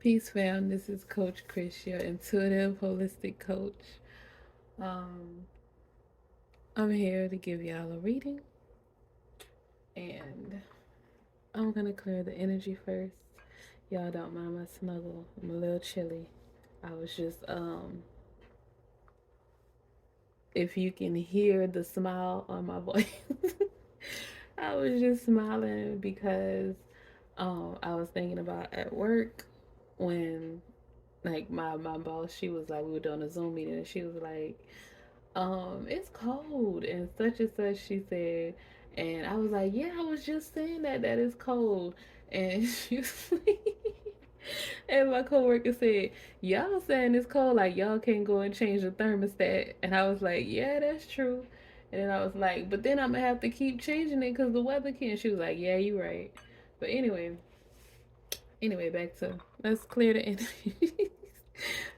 Peace fam, this is Coach Chris, your intuitive holistic coach. Um, I'm here to give y'all a reading and I'm gonna clear the energy first. Y'all don't mind my snuggle. I'm a little chilly. I was just if you can hear the smile on my voice. I was just smiling because I was thinking about at work when like my boss, she was like, we were doing a Zoom meeting and she was like, it's cold and such she said. And I was like, yeah, I was just saying that it's cold. And she was like, and my coworker said, y'all saying it's cold, like y'all can't go and change the thermostat. And I was like, yeah, that's true. And then I was like, but then I'm gonna have to keep changing it because the weather can. She was like, yeah, you right. But anyway, back to let's clear the energy.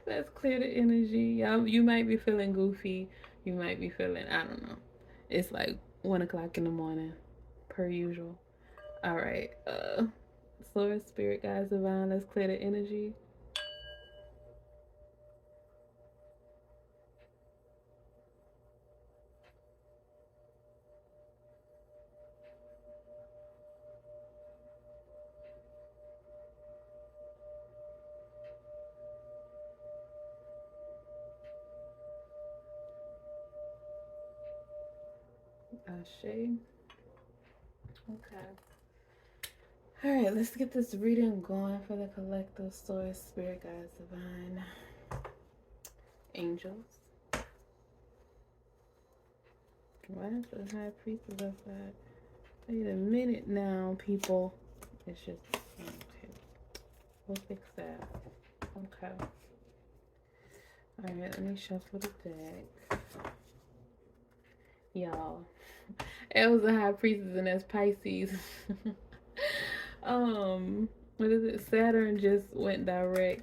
Let's clear the energy. Y'all, you might be feeling goofy. You might be feeling, I don't know. It's like 1 o'clock in the morning, per usual. All right. Source, spirit, guys, divine. Let's clear the energy. Ashe. Okay. All right. Let's get this reading going for the collective source, spirit, guys, divine, angels. Why is the high priestess outside? Wait a minute now, people. It's just okay. We'll fix that. Okay. All right. Let me shuffle the deck, y'all. It was a high priestess and that's Pisces. What is it? Saturn just went direct.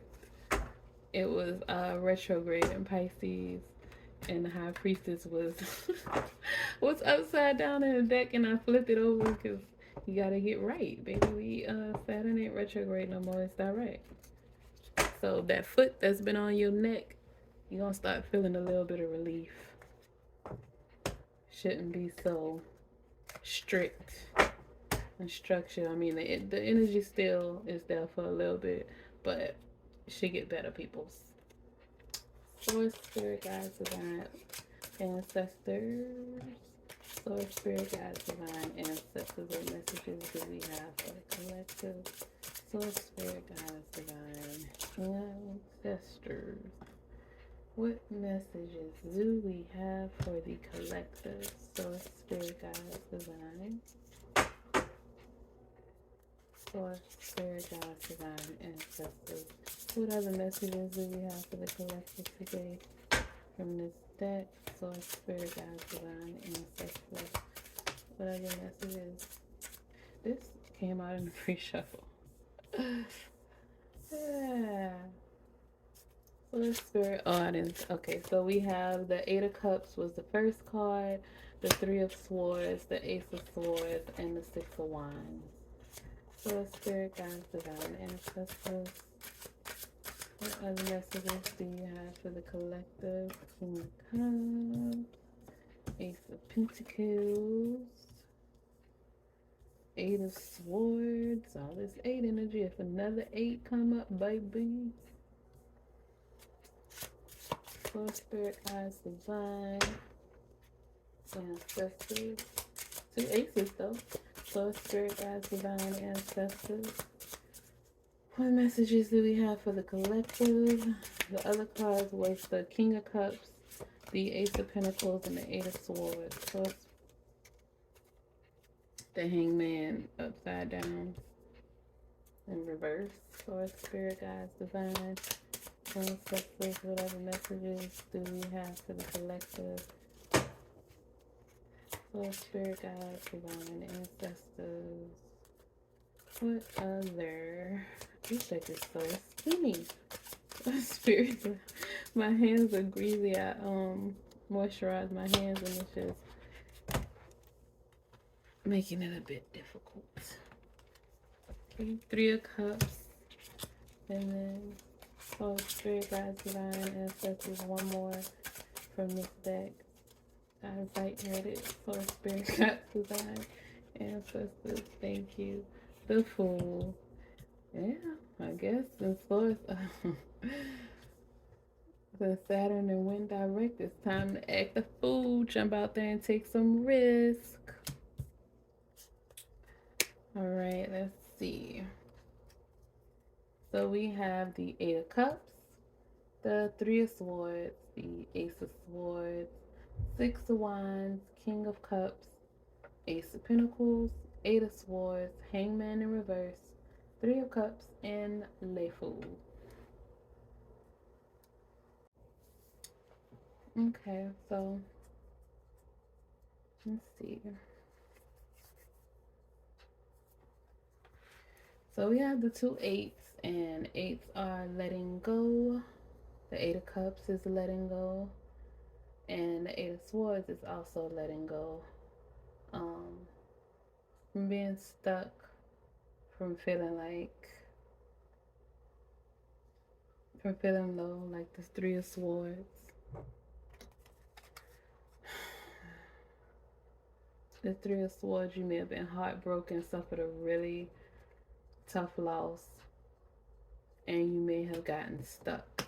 It was retrograde in Pisces, and the high priestess was was upside down in the deck, and I flipped it over because you gotta get right, baby. Saturn ain't retrograde no more; it's direct. So that foot that's been on your neck, you're gonna start feeling a little bit of relief. Shouldn't be so strict and structure. I mean, the energy still is there for a little bit, but it should get better, peoples. Source, spirit, guides, divine ancestors. Source, spirit, guides, divine ancestors. What messages do we have for the collective? Source, spirit, guides, divine ancestors. What messages do we have for the collective? Source, spirit, guides, divine. Source, spirit, guides, divine ancestors. What other messages do we have for the collective today from this deck? Source, spirit, guides, divine ancestors. What other messages? This came out in the pre-shuffle. Yeah. Source, spirit, audience. Okay, so we have the Eight of Cups was the first card, the Three of Swords, the Ace of Swords, and the Six of Wands. So, spirit, guides, divine ancestors. What other messages do you have for the collective? King of Cups, Ace of Pentacles, Eight of Swords. All this eight energy. If another eight come up, baby. So, spirit, guides, divine ancestors. Two aces though. So, spirit, guides, divine ancestors. What messages do we have for the collective? The other cards was the King of Cups, the Ace of Pentacles, and the Eight of Swords. So it's the Hangman upside down in reverse. So it's spirit, guides, divine ancestors. Whatever messages do we have for the collective? So it's spirit, guides, divine ancestors. What other? This deck is so skinny. Spirit, my hands are greasy. I moisturize my hands and it's just making it a bit difficult. Okay, Three of Cups, And then oh, Spirit Guides, Divine Ancestors, one more from this deck. I invite it. So Spirit Guides, Divine Ancestors, thank you. The Fool. Yeah, I guess since Lord, since Saturn and Wind direct, it's time to act the fool. Jump out there and take some risk. All right, let's see. So we have the Eight of Cups, the Three of Swords, the Ace of Swords, Six of Wands, King of Cups, Ace of Pentacles, Eight of Swords, Hangman in reverse, Three of Cups, and Le Fool. Okay, so let's see. So we have the two eights, and eights are letting go. The Eight of Cups is letting go, and the Eight of Swords is also letting go. Um, from being stuck, from feeling from feeling low, like the Three of Swords. The Three of Swords, you may have been heartbroken, suffered a really tough loss, and you may have gotten stuck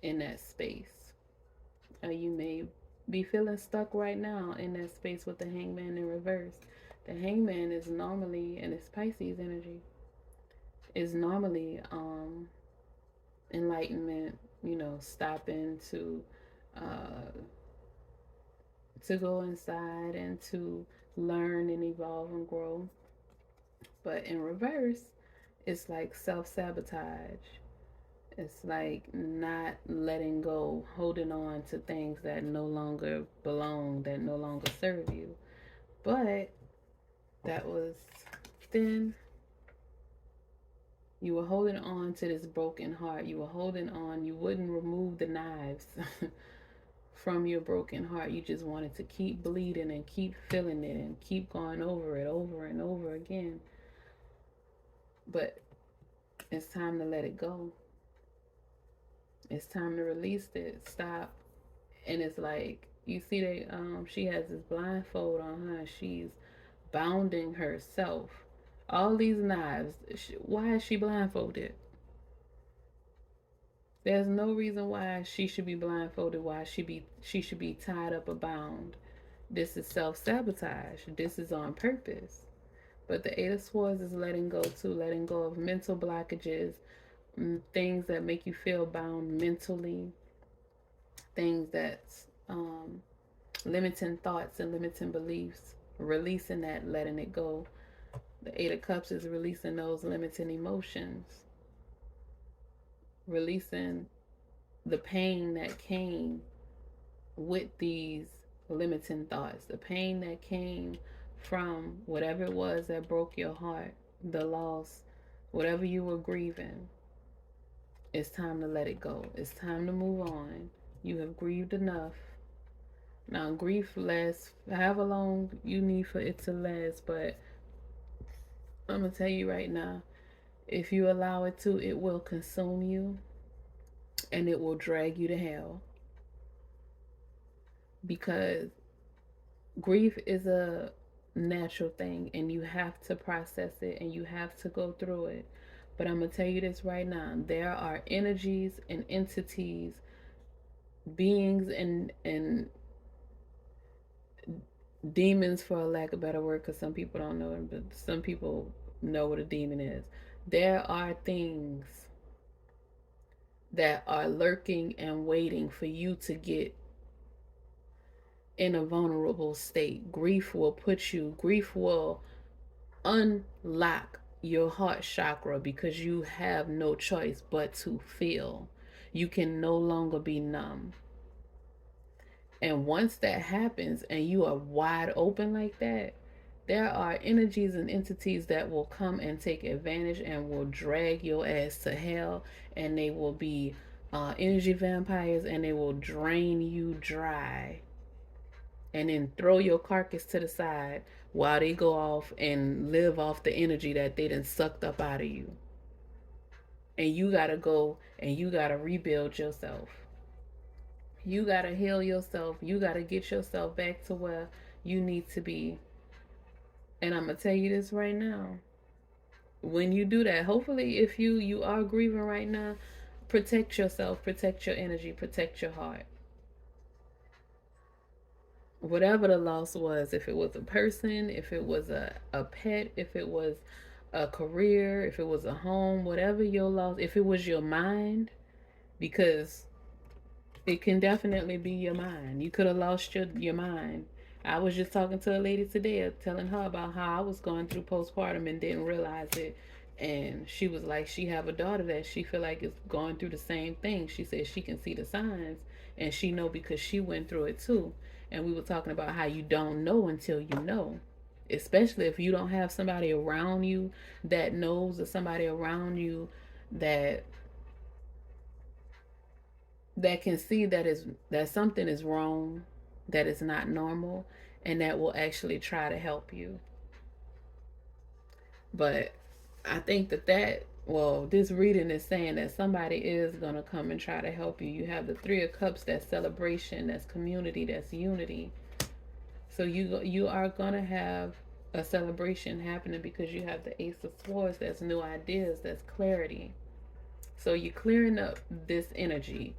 in that space. Or you may be feeling stuck right now in that space with the Hangman in reverse. The Hangman is normally, and it's Pisces energy, is normally enlightenment, stopping uh, to go inside and to learn and evolve and grow. But in reverse, it's like self sabotage. It's like not letting go, holding on to things that no longer belong, that no longer serve you. But that was then you were holding on to this broken heart. You were holding on. You wouldn't remove the knives from your broken heart. You just wanted to keep bleeding and keep feeling it and keep going over it over and over again. But it's time to let it go. It's time to release it. Stop. And it's like you see that she has this blindfold on her. She's bounding herself. All these knives. Why is she blindfolded? There's no reason why she should be blindfolded. Why she should be tied up or bound. This is self-sabotage. This is on purpose. But the Eight of Swords is letting go too, letting go of mental blockages, things that make you feel bound mentally, things that's limiting thoughts and limiting beliefs, releasing that, letting it go. The Eight of Cups is releasing those limiting emotions, releasing the pain that came with these limiting thoughts, the pain that came from whatever it was that broke your heart, the loss, whatever you were grieving. It's time to let it go. It's time to move on. You have grieved enough. Now, grief lasts however long you need for it to last, but I'm going to tell you right now, if you allow it to, it will consume you and it will drag you to hell. Because grief is a natural thing and you have to process it and you have to go through it. But I'm going to tell you this right now, there are energies and entities, beings and demons, for a lack of a better word, because some people don't know it, but some people know what a demon is. There are things that are lurking and waiting for you to get in a vulnerable state. Grief will unlock your heart chakra because you have no choice but to feel. You can no longer be numb. And once that happens and you are wide open like that, there are energies and entities that will come and take advantage and will drag your ass to hell. And they will be energy vampires and they will drain you dry and then throw your carcass to the side while they go off and live off the energy that they done sucked up out of you. And you got to go and you got to rebuild yourself. You got to heal yourself. You got to get yourself back to where you need to be. And I'm going to tell you this right now. When you do that, hopefully if you are grieving right now, protect yourself, protect your energy, protect your heart. Whatever the loss was, if it was a person, if it was a pet, if it was a career, if it was a home, whatever your loss, if it was your mind, because it can definitely be your mind. You could have lost your mind. I was just talking to a lady today, telling her about how I was going through postpartum and didn't realize it. And she was like, she have a daughter that she feel like is going through the same thing. She said she can see the signs, and she know because she went through it too. And we were talking about how you don't know until you know, especially if you don't have somebody around you that knows, or somebody around you that can see that something is wrong, that is not normal, and that will actually try to help you. But I think that this reading is saying that somebody is going to come and try to help you. You have the 3 of Cups, that's celebration, that's community, that's unity. So you are going to have a celebration happening because you have the Ace of Swords, that's new ideas, that's clarity. So you're clearing up this energy,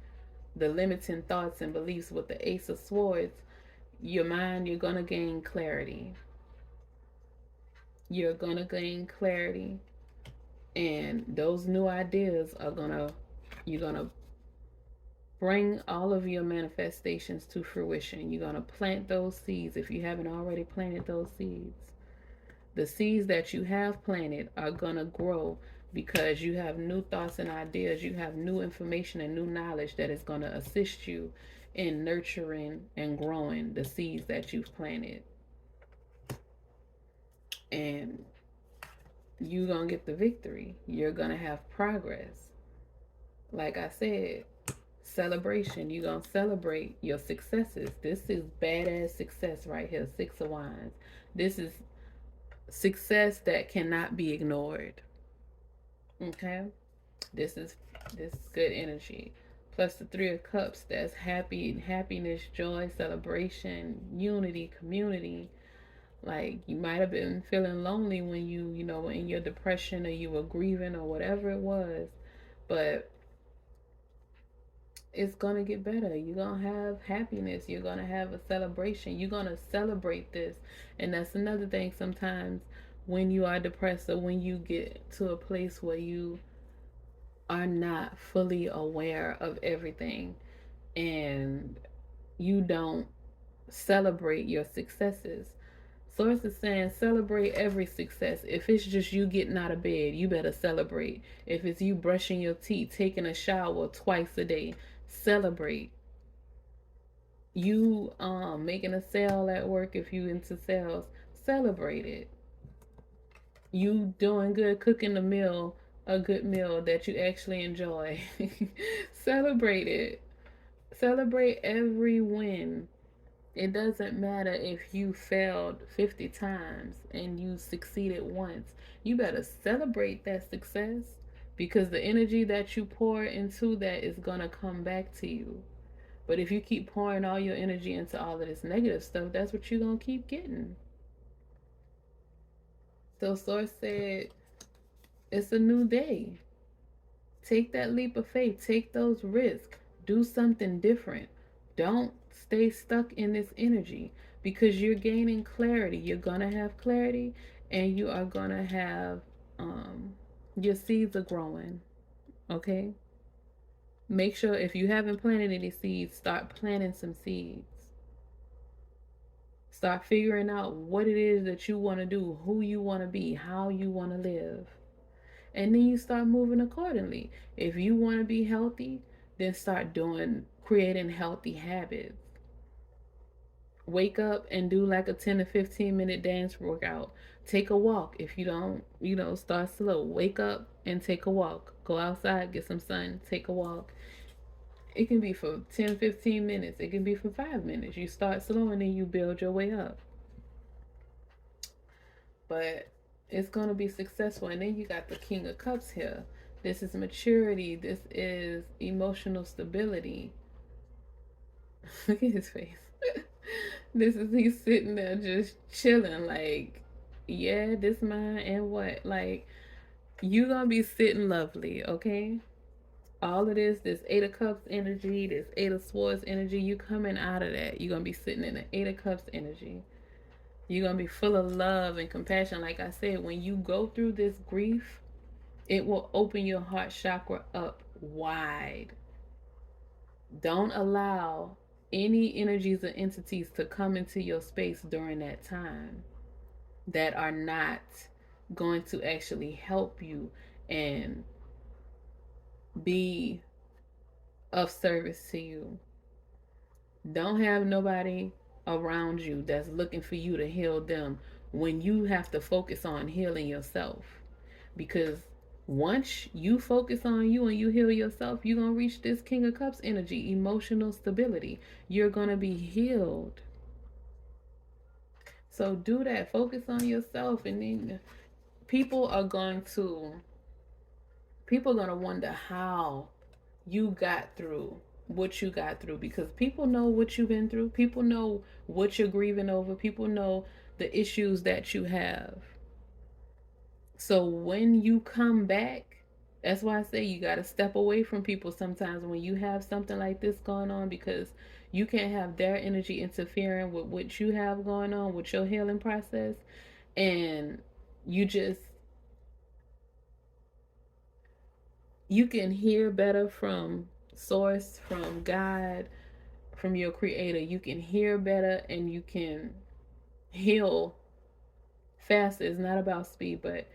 the limiting thoughts and beliefs with the Ace of Swords. Your mind, you're going to gain clarity. You're going to gain clarity. And those new ideas are going to, you're going to bring all of your manifestations to fruition. You're going to plant those seeds if you haven't already planted those seeds. The seeds that you have planted are going to grow because you have new thoughts and ideas. You have new information and new knowledge that is going to assist you in nurturing and growing the seeds that you've planted. And you're going to get the victory. You're going to have progress. Like I said, celebration. You're going to celebrate your successes. This is badass success right here. 6 of Wands. This is success that cannot be ignored. Okay? This is good energy. Plus the 3 of Cups, that's happiness, joy, celebration, unity, community. Like you might have been feeling lonely when you know, in your depression, or you were grieving, or whatever it was. But it's gonna get better. You're gonna have happiness. You're gonna have a celebration. You're gonna celebrate this. And that's another thing sometimes when you are depressed, or when you get to a place where you are not fully aware of everything, and you don't celebrate your successes. Source is saying celebrate every success. If it's just you getting out of bed, you better celebrate. If it's you brushing your teeth, taking a shower twice a day, celebrate. You making a sale at work, if you into sales, celebrate it. You doing good, cooking a good meal that you actually enjoy. Celebrate it. Celebrate every win. It doesn't matter if you failed 50 times and you succeeded once. You better celebrate that success, because the energy that you pour into that is going to come back to you. But if you keep pouring all your energy into all of this negative stuff, that's what you're going to keep getting. So Source said, it's a new day. Take that leap of faith. Take those risks. Do something different. Don't stay stuck in this energy, because you're gaining clarity. You're going to have clarity, and you are going to have, your seeds are growing. Okay? Make sure if you haven't planted any seeds, start planting some seeds. Start figuring out what it is that you want to do, who you want to be, how you want to live. And then you start moving accordingly. If you want to be healthy, then start creating healthy habits. Wake up and do like a 10 to 15 minute dance workout. Take a walk. If you don't, start slow. Wake up and take a walk. Go outside, get some sun, take a walk. It can be for 10, 15 minutes. It can be for 5 minutes. You start slow and then you build your way up. But it's going to be successful. And then you got the King of Cups here. This is maturity. This is emotional stability. Look at his face. This is he's sitting there just chilling, like, yeah, this mine and what? Like, you gonna be sitting lovely, okay? All of this Eight of Cups energy, this Eight of Swords energy, you coming out of that. You're gonna be sitting in the Eight of Cups energy. You're gonna be full of love and compassion. Like I said, when you go through this grief, it will open your heart chakra up wide. Don't allow any energies or entities to come into your space during that time that are not going to actually help you and be of service to you. Don't have nobody around you that's looking for you to heal them when you have to focus on healing yourself. Because once you focus on you and you heal yourself, you're going to reach this King of Cups energy, emotional stability. You're going to be healed. So do that. Focus on yourself, and then people are going to wonder how you got through what you got through, because people know what you've been through. People know what you're grieving over. People know the issues that you have. So when you come back, that's why I say you got to step away from people sometimes when you have something like this going on, because you can't have their energy interfering with what you have going on with your healing process. And you just, you can hear better from source, from God, from your creator. You can hear better and you can heal faster. It's not about speed, but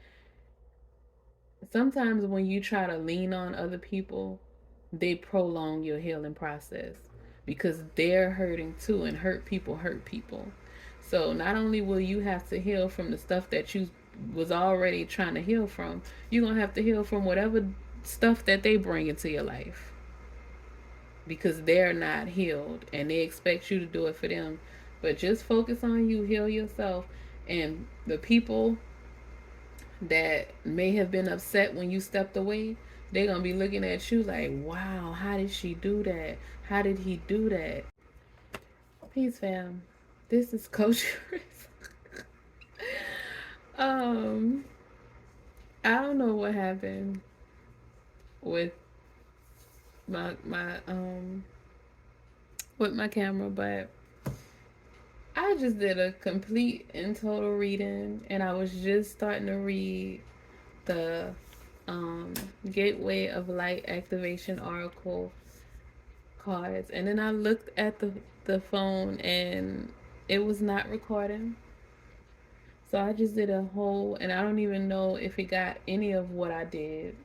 sometimes when you try to lean on other people, they prolong your healing process because they're hurting too, and hurt people hurt people. So not only will you have to heal from the stuff that you was already trying to heal from, you're going to have to heal from whatever stuff that they bring into your life, because they're not healed and they expect you to do it for them. But just focus on you, heal yourself, and the people that may have been upset when you stepped away, they're gonna be looking at you like, wow, how did she do that? How did he do that? Peace, fam. This is Coach Chris. um, I don't know what happened with my with my camera, but I just did a complete and total reading, and I was just starting to read the um, Gateway of Light Activation Oracle cards, and then I looked at the phone, and it was not recording. So I just did a whole, and I don't even know if it got any of what I did.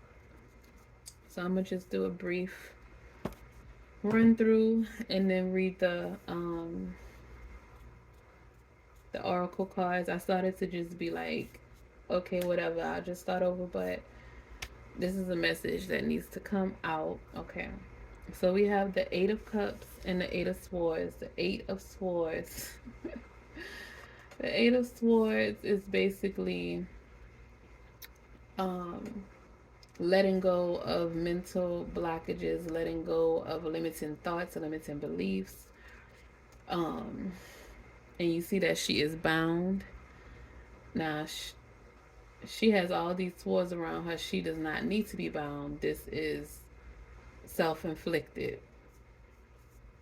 So I'm gonna just do a brief run through and then read the oracle cards. I started to just be like, okay, whatever, I'll just start over, but this is a message that needs to come out. Okay. So we have the Eight of Cups and the Eight of Swords. The Eight of Swords. The Eight of Swords is basically um, letting go of mental blockages, letting go of limiting thoughts, limiting beliefs. Um, and you see that she is bound. Now, she has all these swords around her. She does not need to be bound. This is self inflicted.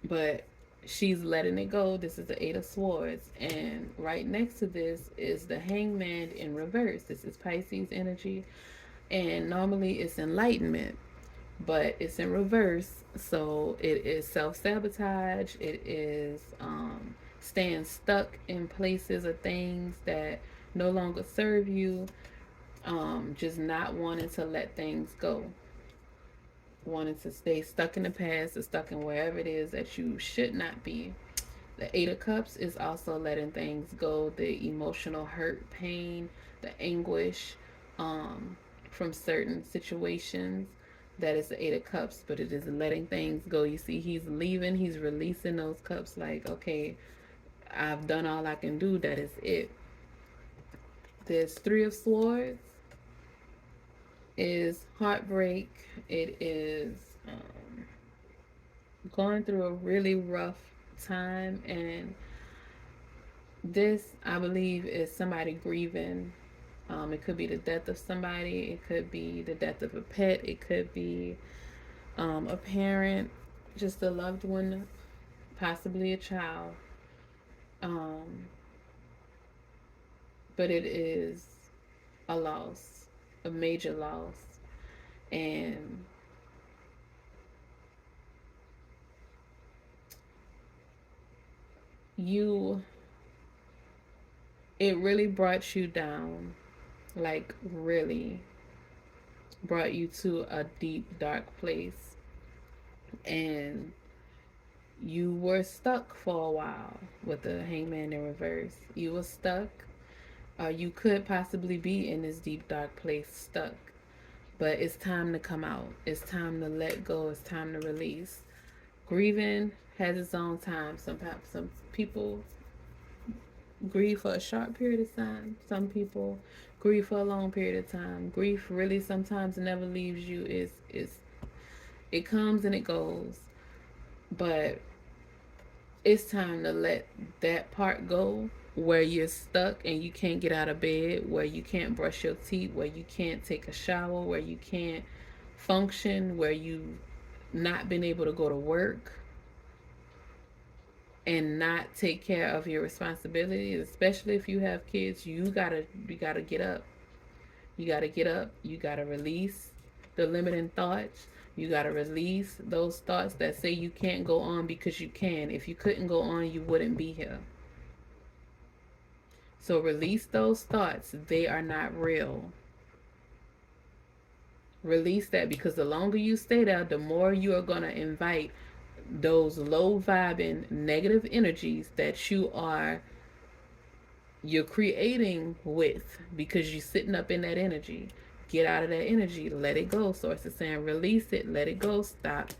But she's letting it go. This is the Eight of Swords. And right next to this is the Hangman in reverse. This is Pisces energy. And normally it's enlightenment, but it's in reverse. So it is self sabotage. It is staying stuck in places or things that no longer serve you. Just not wanting to let things go, wanting to stay stuck in the past or stuck in wherever it is that you should not be. The Eight of Cups is also letting things go, the emotional hurt, pain, the anguish from certain situations. That is the Eight of Cups, but it is letting things go. You see, he's leaving, he's releasing those cups like, okay, I've done all I can do. That is it. There's Three of Swords. is heartbreak. It is going through a really rough time, and this, I believe, is somebody grieving. It could be the death of somebody. It could be the death of a pet. It could be a parent, just a loved one, possibly a child. Um, but it is a loss, a major loss, and you, it really brought you down, like really brought you to a deep, dark place, and you were stuck for a while with the hangman in reverse. You were stuck. You could possibly be in this deep, dark place stuck. But it's time to come out. It's time to let go. It's time to release. Grieving has its own time. Some people grieve for a short period of time. Some people grieve for a long period of time. Grief really sometimes never leaves you. It comes and it goes. But it's time to let that part go where you're stuck and you can't get out of bed, where you can't brush your teeth, where you can't take a shower, where you can't function, where you not been able to go to work and not take care of your responsibilities, especially if you have kids. You gotta get up. You gotta get up. You gotta release the limiting thoughts. You gotta release those thoughts that say you can't go on because you can. If you couldn't go on, you wouldn't be here. So release those thoughts. They are not real. Release that, because the longer you stay there, the more you are going to invite those low vibing negative energies that you're creating with, because you're sitting up in that energy. Get out of that energy. Let it go. Source is saying release it. Let it go. Stop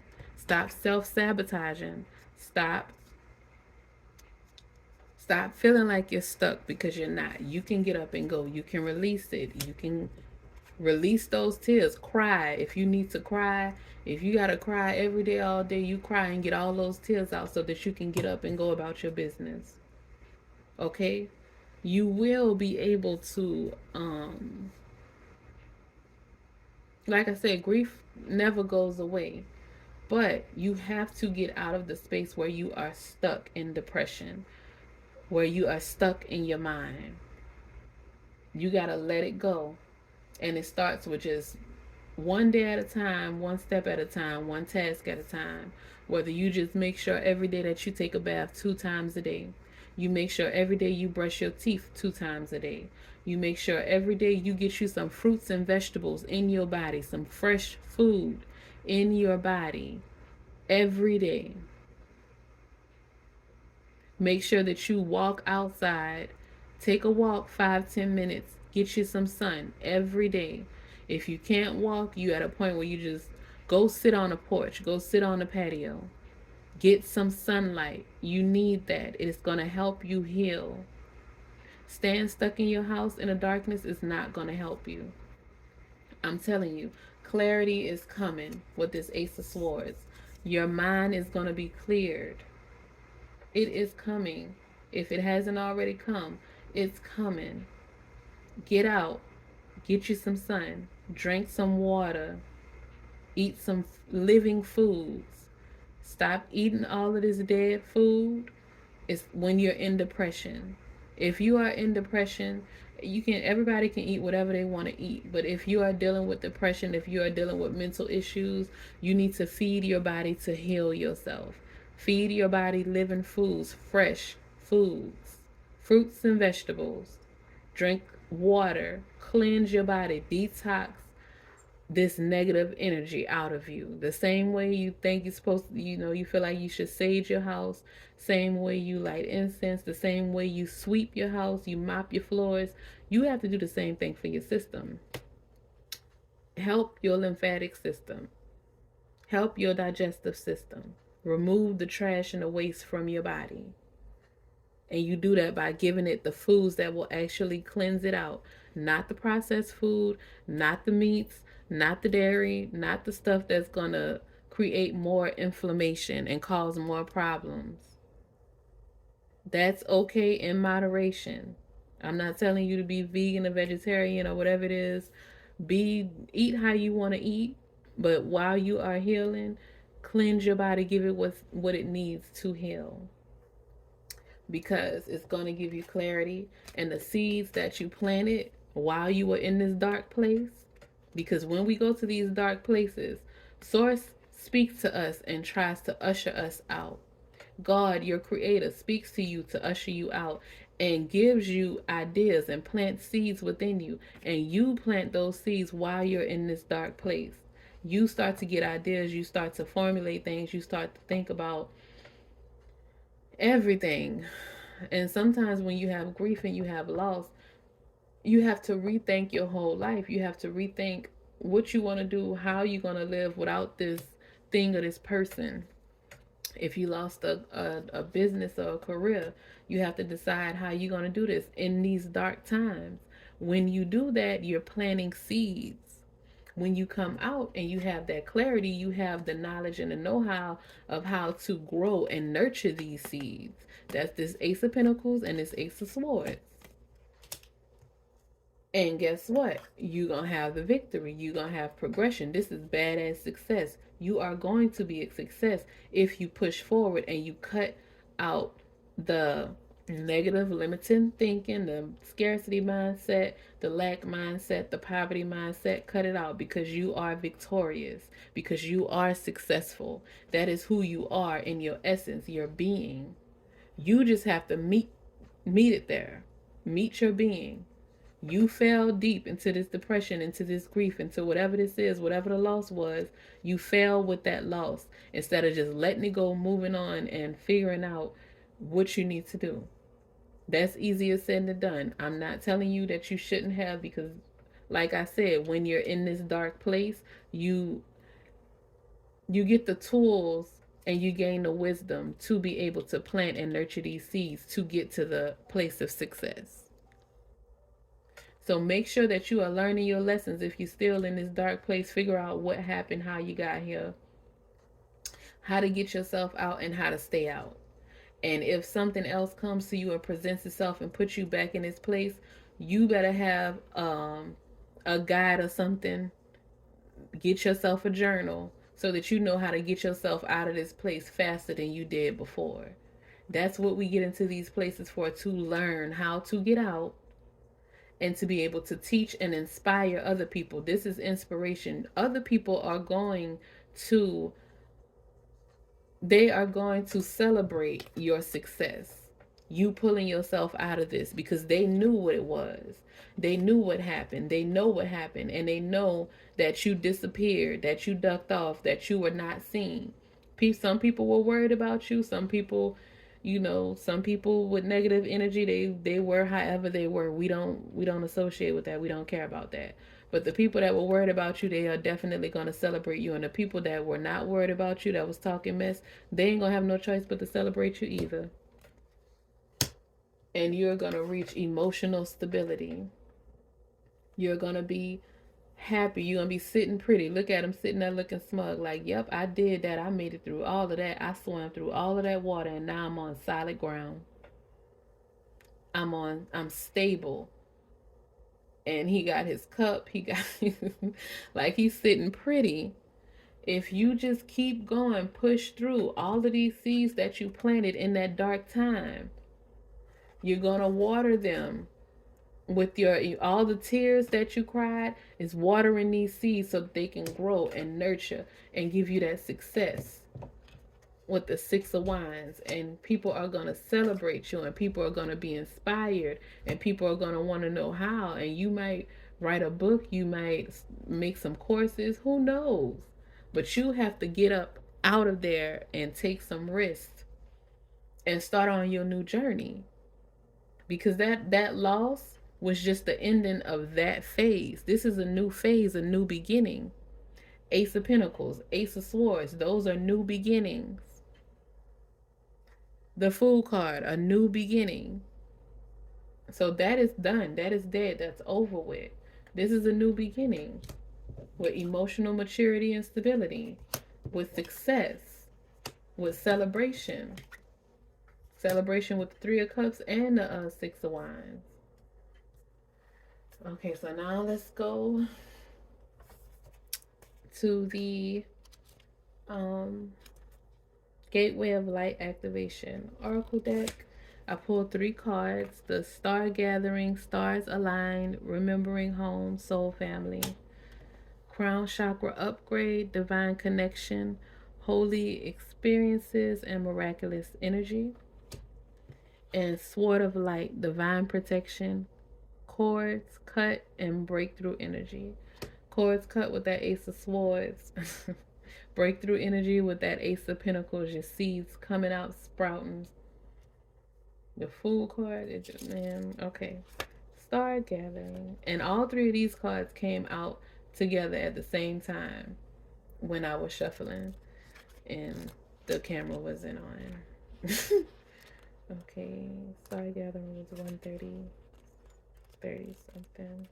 self-sabotaging. Stop feeling like you're stuck, because you're not. You can get up and go. You can release it. You can release those tears. Cry if you need to cry. If you gotta cry every day, all day, you cry and get all those tears out so that you can get up and go about your business. Okay? You will be able to, like I said, grief never goes away. But you have to get out of the space where you are stuck in depression, where you are stuck in your mind. You gotta let it go. And it starts with just one day at a time, one step at a time, one task at a time. Whether you just make sure every day that you take a bath 2 times a day, you make sure every day you brush your teeth 2 times a day, you make sure every day you get you some fruits and vegetables in your body, some fresh food in your body every day. Make sure that you walk outside. Take a walk 5-10 minutes. Get you some sun every day. If you can't walk, you at a point where you just go sit on a porch. Go sit on the patio. Get some sunlight. You need that. It is going to help you heal. Staying stuck in your house in the darkness is not going to help you. I'm telling you, clarity is coming with this Ace of Swords. Your mind is going to be cleared. It is coming. If it hasn't already come, it's coming. Get out. Get you some sun. Drink some water. Eat some living foods. Stop eating all of this dead food. It's when you're in depression. If you are in depression, everybody can eat whatever they want to eat. But if you are dealing with depression, if you are dealing with mental issues, you need to feed your body to heal yourself. Feed your body living foods, fresh foods, fruits and vegetables. Drink water, cleanse your body, detox this negative energy out of you. The same way you think you're supposed to, you feel like you should sage your house, same way you light incense, the same way you sweep your house, you mop your floors, you have to do the same thing for your system. Help your lymphatic system. Help your digestive system. Remove the trash and the waste from your body. And you do that by giving it the foods that will actually cleanse it out. Not the processed food, not the meats, not the dairy, not the stuff that's going to create more inflammation and cause more problems. That's okay in moderation. I'm not telling you to be vegan or vegetarian or whatever it is. Eat how you want to eat, but while you are healing, cleanse your body, give it what it needs to heal, because it's going to give you clarity. And the seeds that you planted while you were in this dark place, because when we go to these dark places, source speaks to us and tries to usher us out. God, your creator, speaks to you to usher you out and gives you ideas and plants seeds within you. And you plant those seeds while you're in this dark place. You start to get ideas, you start to formulate things, you start to think about everything. And sometimes when you have grief and you have loss, you have to rethink your whole life. You have to rethink what you want to do, how you're going to live without this thing or this person. If you lost a business or a career, you have to decide how you're going to do this in these dark times. When you do that, you're planting seeds. When you come out and you have that clarity, you have the knowledge and the know-how of how to grow and nurture these seeds. That's this Ace of Pentacles and this Ace of Swords. And guess what? You're going to have the victory. You're going to have progression. This is badass success. You are going to be a success if you push forward and you cut out the negative, limiting thinking, the scarcity mindset, the lack mindset, the poverty mindset. Cut it out, because you are victorious, because you are successful. That is who you are in your essence, your being. You just have to meet it there. Meet your being. You fell deep into this depression, into this grief, into whatever this is, whatever the loss was. You fell with that loss instead of just letting it go, moving on, and figuring out what you need to do. That's easier said than done. I'm not telling you that you shouldn't have, because, like I said, when you're in this dark place, you get the tools and you gain the wisdom to be able to plant and nurture these seeds to get to the place of success. So make sure that you are learning your lessons. If you're still in this dark place, figure out what happened, how you got here, how to get yourself out, and how to stay out. And if something else comes to you and presents itself and puts you back in this place, you better have a guide or something. Get yourself a journal so that you know how to get yourself out of this place faster than you did before. That's what we get into these places for, to learn how to get out and to be able to teach and inspire other people. This is inspiration. Other people are going to celebrate your success. You pulling yourself out of this, because they knew what it was. They knew what happened. They know what happened, and they know that you disappeared, that you ducked off, that you were not seen. Some people were worried about you. Some people, some people with negative energy, they were however they were. We don't associate with that. We don't care about that. But the people that were worried about you, they are definitely going to celebrate you. And the people that were not worried about you, that was talking mess, they ain't going to have no choice but to celebrate you either. And you're going to reach emotional stability. You're going to be happy. You're going to be sitting pretty. Look at them sitting there looking smug. Like, yep, I did that. I made it through all of that. I swam through all of that water, and now I'm on solid ground. I'm stable. And he got his cup. He got like, he's sitting pretty. If you just keep going, push through all of these seeds that you planted in that dark time, you're going to water them with all the tears that you cried is watering these seeds so that they can grow and nurture and give you that success with the Six of Wands. And people are going to celebrate you, and people are going to be inspired, and people are going to want to know how. And you might write a book, you might make some courses, who knows. But you have to get up out of there and take some risks and start on your new journey, because that loss was just the ending of that phase. This is a new phase, a new beginning. Ace of Pentacles, Ace of Swords, those are new beginnings. The Fool card, a new beginning. So that is done. That is dead. That's over with. This is a new beginning. with emotional maturity and stability, with success, with celebration, celebration with the Three of Cups and the Six of Wands. Okay, so now let's go to the um, Gateway of Light Activation Oracle deck. I pulled three cards: the Star Gathering, Stars Aligned, Remembering Home, Soul Family, Crown Chakra Upgrade, Divine Connection, Holy Experiences, and Miraculous Energy, and Sword of Light, Divine Protection, Cords Cut, and Breakthrough Energy. Cords cut with that Ace of Swords. Breakthrough energy with that Ace of Pentacles, your seeds coming out, sprouting. The Fool card, it just, man, okay. Star Gathering. And all three of these cards came out together at the same time when I was shuffling and the camera wasn't on. Okay, Star Gathering was 130, 30 something.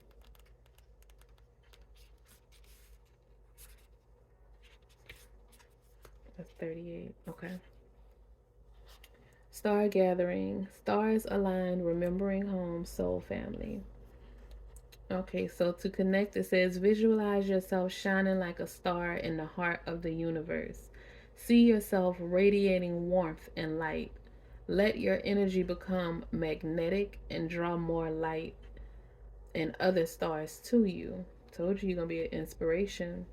That's 38. Okay. Star Gathering, Stars Aligned, Remembering Home, Soul Family. Okay, so to connect, it says visualize yourself shining like a star in the heart of the universe. See yourself radiating warmth and light. Let your energy become magnetic and draw more light and other stars to you. Told you you're going to be an inspiration.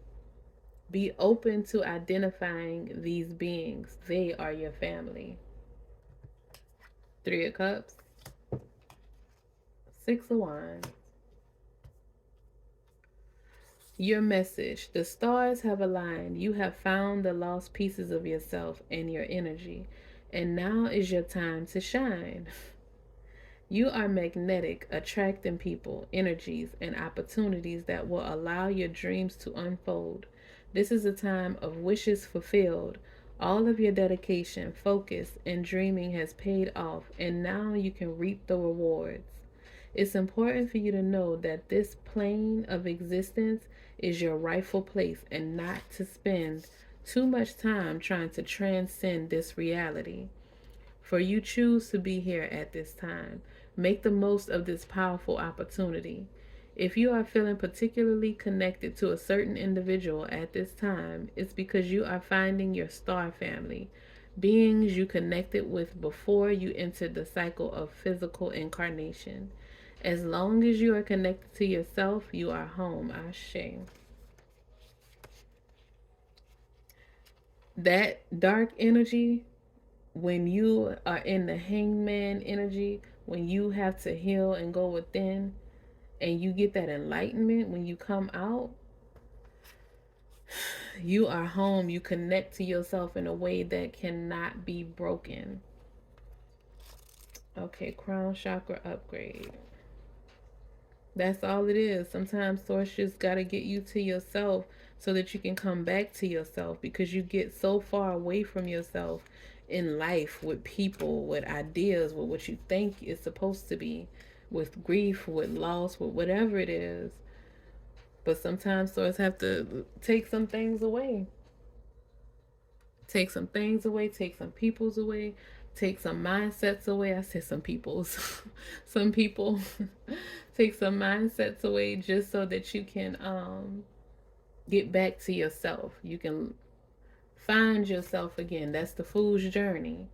Be open to identifying these beings. They are your family. Three of Cups, Six of Wands. Your message. The stars have aligned. You have found the lost pieces of yourself and your energy. And now is your time to shine. You are magnetic, attracting people, energies, and opportunities that will allow your dreams to unfold. This is a time of wishes fulfilled. All of your dedication, focus, and dreaming has paid off, and now you can reap the rewards. It's important for you to know that this plane of existence is your rightful place and not to spend too much time trying to transcend this reality. For you choose to be here at this time. Make the most of this powerful opportunity. If you are feeling particularly connected to a certain individual at this time, it's because you are finding your star family, beings you connected with before you entered the cycle of physical incarnation. As long as you are connected to yourself, you are home. Ashe. That dark energy, when you are in the hangman energy, when you have to heal and go within, and you get that enlightenment when you come out, you are home. You connect to yourself in a way that cannot be broken. Okay, crown chakra upgrade. That's all it is. Sometimes source just got to get you to yourself so that you can come back to yourself, because you get so far away from yourself in life, with people, with ideas, with what you think is supposed to be, with grief, with loss, with whatever it is. But sometimes source have to take some things away. Take some things away, take some peoples away, take some mindsets away. I said some peoples, some people. Take some mindsets away just so that you can get back to yourself. You can find yourself again. That's the fool's journey.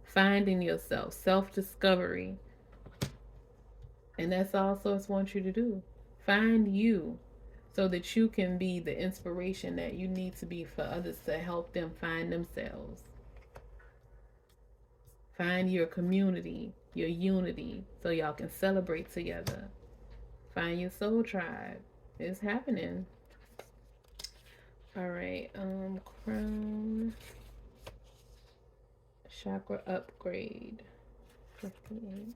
Finding yourself, self discovery. And that's all Source wants you to do. Find you so that you can be the inspiration that you need to be for others to help them find themselves. Find your community, your unity, so y'all can celebrate together. Find your soul tribe. It's happening. All right. Crown chakra upgrade. 58.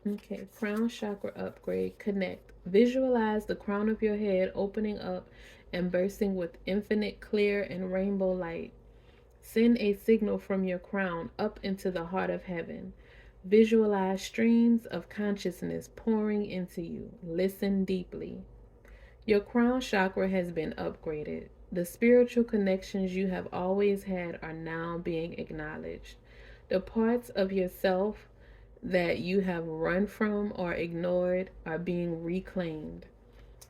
Okay, crown chakra upgrade. Connect. Visualize the crown of your head opening up and bursting with infinite clear and rainbow light. Send a signal from your crown up into the heart of heaven. Visualize streams of consciousness pouring into you. Listen deeply. Your crown chakra has been upgraded. The spiritual connections you have always had are now being acknowledged. The parts of yourself that you have run from or ignored are being reclaimed.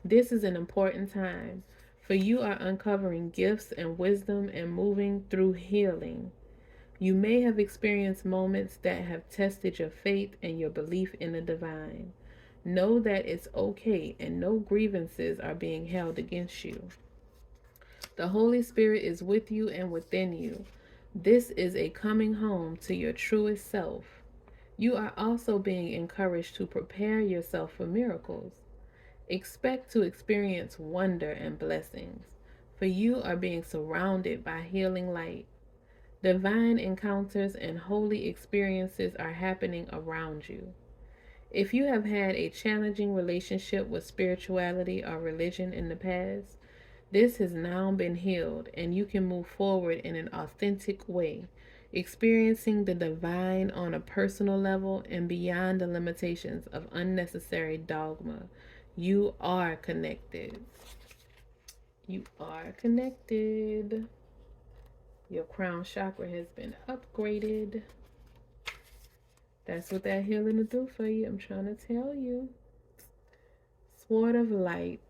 This is an important time, for you are uncovering gifts and wisdom and moving through healing. You may have experienced moments that have tested your faith and your belief in the divine. Know that it's okay and no grievances are being held against you. The Holy Spirit is with you and within you. This is a coming home to your truest self. You are also being encouraged to prepare yourself for miracles. Expect to experience wonder and blessings, for you are being surrounded by healing light. Divine encounters and holy experiences are happening around you. If you have had a challenging relationship with spirituality or religion in the past, this has now been healed and you can move forward in an authentic way, experiencing the divine on a personal level and beyond the limitations of unnecessary dogma. You are connected. You are connected. Your crown chakra has been upgraded. That's what that healing will do for you. I'm trying to tell you. Sword of Light,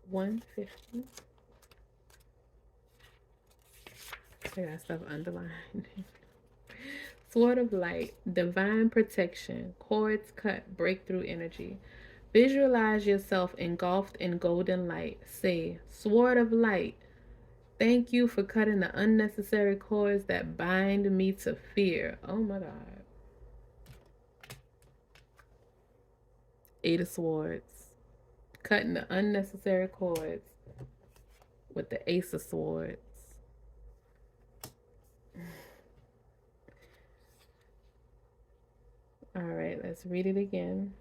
150. I got stuff underlined. Sword of Light, divine protection, cords cut, breakthrough energy. Visualize yourself engulfed in golden light. Say, Sword of Light, thank you for cutting the unnecessary cords that bind me to fear. Oh my God. Eight of Swords, cutting the unnecessary cords with the Ace of Swords. All right, let's read it again.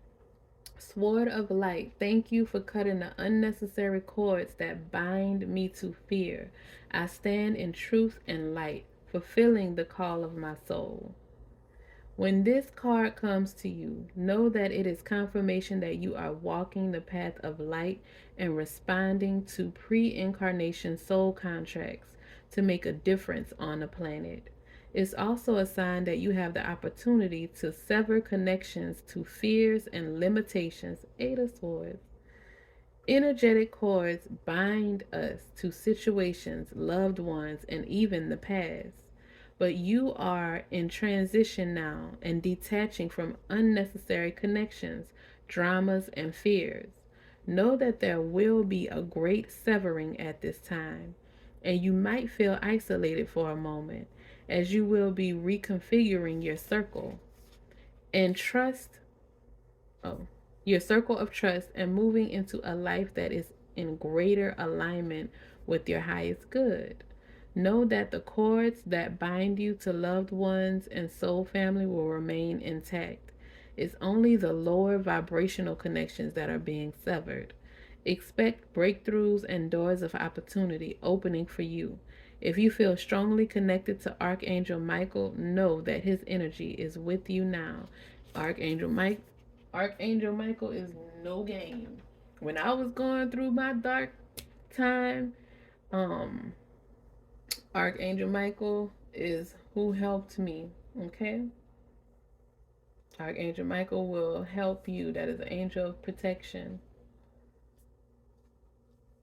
Sword of Light, thank you for cutting the unnecessary cords that bind me to fear. I stand in truth and light, fulfilling the call of my soul. When this card comes to you, know that it is confirmation that you are walking the path of light and responding to pre incarnation soul contracts to make a difference on the planet. It's also a sign that you have the opportunity to sever connections to fears and limitations. Eight of Swords. Energetic cords bind us to situations, loved ones, and even the past. But you are in transition now and detaching from unnecessary connections, dramas, and fears. Know that there will be a great severing at this time, and you might feel isolated for a moment as you will be reconfiguring your circle. And trust oh, your circle of trust and moving into a life that is in greater alignment with your highest good. Know that the cords that bind you to loved ones and soul family will remain intact. It's only the lower vibrational connections that are being severed. Expect breakthroughs and doors of opportunity opening for you. If you feel strongly connected to Archangel Michael, know that his energy is with you now. Archangel Mike Archangel Michael is no game. When I was going through my dark time, um, Archangel Michael is who helped me. Okay? Archangel Michael will help you. That is an angel of protection.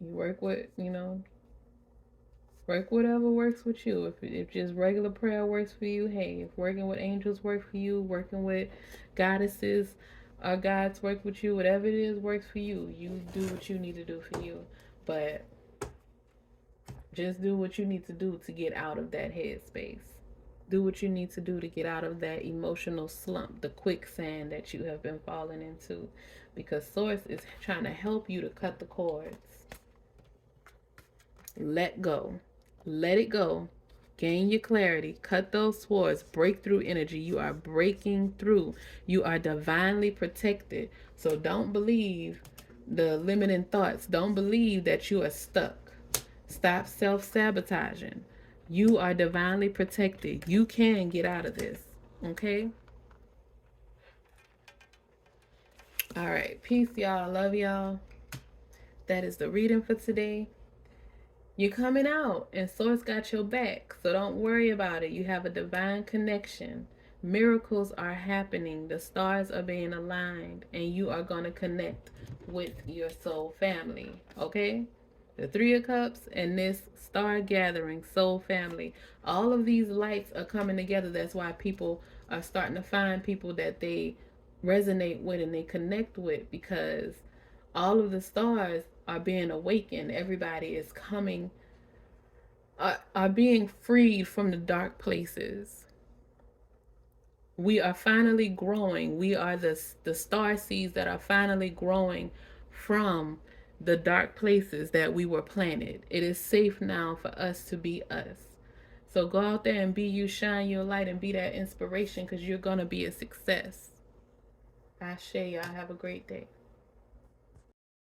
You work with, work whatever works with you. If just regular prayer works for you, hey, if working with angels work for you, working with goddesses or gods work with you, whatever it is works for you. You do what you need to do for you. But just do what you need to do to get out of that headspace. Do what you need to do to get out of that emotional slump, the quicksand that you have been falling into. Because Source is trying to help you to cut the cords. Let go. Let it go. Gain your clarity. Cut those swords. Break through energy. You are breaking through. You are divinely protected. So don't believe the limiting thoughts. Don't believe that you are stuck. Stop self-sabotaging. You are divinely protected. You can get out of this. Okay? All right. Peace, y'all. Love y'all. That is the reading for today. You're coming out, and Source got your back, so don't worry about it. You have a divine connection. Miracles are happening, the stars are being aligned, and you are going to connect with your soul family. Okay? The Three of Cups and this star gathering, soul family. All of these lights are coming together. That's why people are starting to find people that they resonate with and they connect with, because all of the stars are being awakened. Everybody is coming, are being freed from the dark places. We are finally growing. We are the star seeds that are finally growing from the dark places that we were planted. It is safe now for us to be us. So go out there and be you, shine your light, and be that inspiration, because you're going to be a success. Ashe, y'all have a great day.